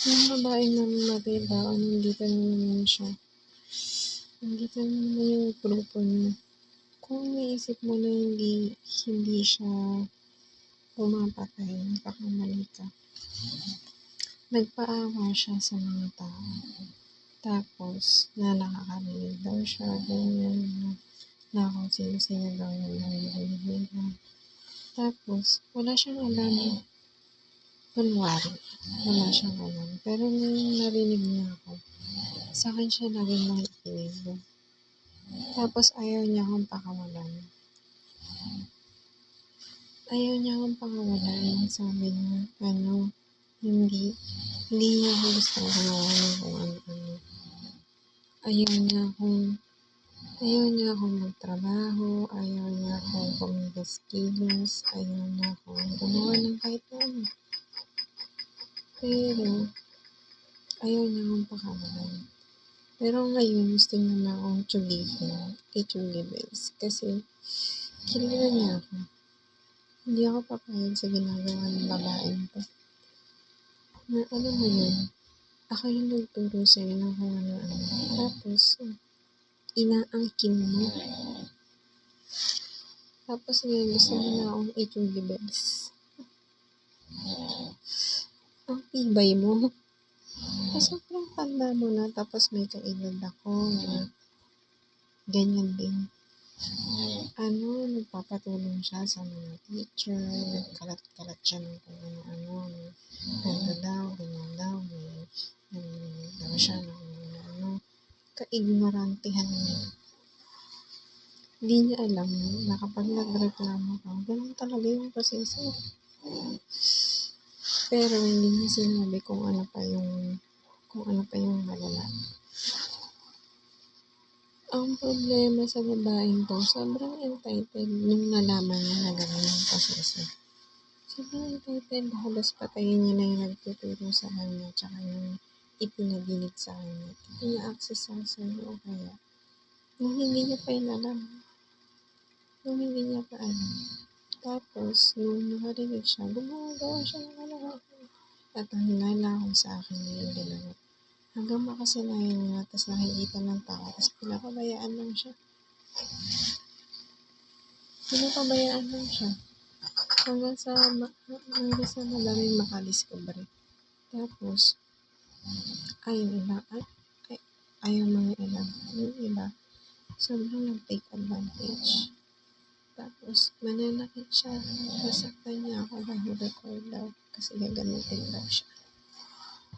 Yung babaeng nangyayari nandito na naman siya. Nandito na naman yung grupo niya. Kung naisip mo na hindi siya pumapatay, nagkakamali ka. Nagpaawa siya sa mga tao. Tapos, na nakakarinig daw siya, ganyan, na kung sino-sino daw yung narinig nila. Tapos, wala siyang alam. Kunwari, wala siyang alam. Pero nung narinig niya ako, sa akin siya laging nakikinig. Tapos, ayaw niya akong pakawalan. Sabi niya, hindi niya ako gusto gumawa ng kung ano-ano. Ayaw niya akong magtrabaho, ayaw niya akong kumilos-kilos, ayaw niya akong gumawa ng kahit ano. Pero, ayaw niya akong pakawalan. Pero ngayon, gusto niya na akong itsulibes. Kasi, kilala niya ako. Hindi ako papayag sa ginagawa ng babaeng to. Na alam mo yun, ako yung nagturo sa'yo ng kung ano-ano. Tapos, inaangkin mo. Tapos ngayon, gusto mo na akong itsulibes. Ang tibay mo. Sobrang tanda mo na, tapos may kaedad ako na ganyan din. Nagpapatulong siya sa mga teacher, nagkalat-kalat siya ng kung ano-ano. Ganyan daw, daw siya ng ano. Kaignorantehan niya. Hindi niya alam na kapag nagreklamo ka, ganun talaga yung proseso. Pero hindi niya sinabi kung ano pa yung malala. Ang problema sa babaeng to, sobrang entitled nung nalaman niya na gano'n yung proseso. Sobrang entitled, halos patayin niya na yung nagtuturo sa kanya, tsaka yung ipinaginig sa kanya. Ina-access sa kanya o kaya. Nung hindi niya pa alam. Tapos, nung nakarinig siya, gumagawa siya ng alaga. At ang hinala ko sa akin na yung ginawa. Hanggang makasanayan niya, tapos nakikita ng tao, tapos pinapabayaan lang siya. Hanggang sa malaming makadiscover. Tapos, ayaw mga ilan. Yung iba, sobrang nag-take advantage. Tapos, mananakit siya. Nasaktan niya ako dahil record daw. Kasi gagamitin daw siya.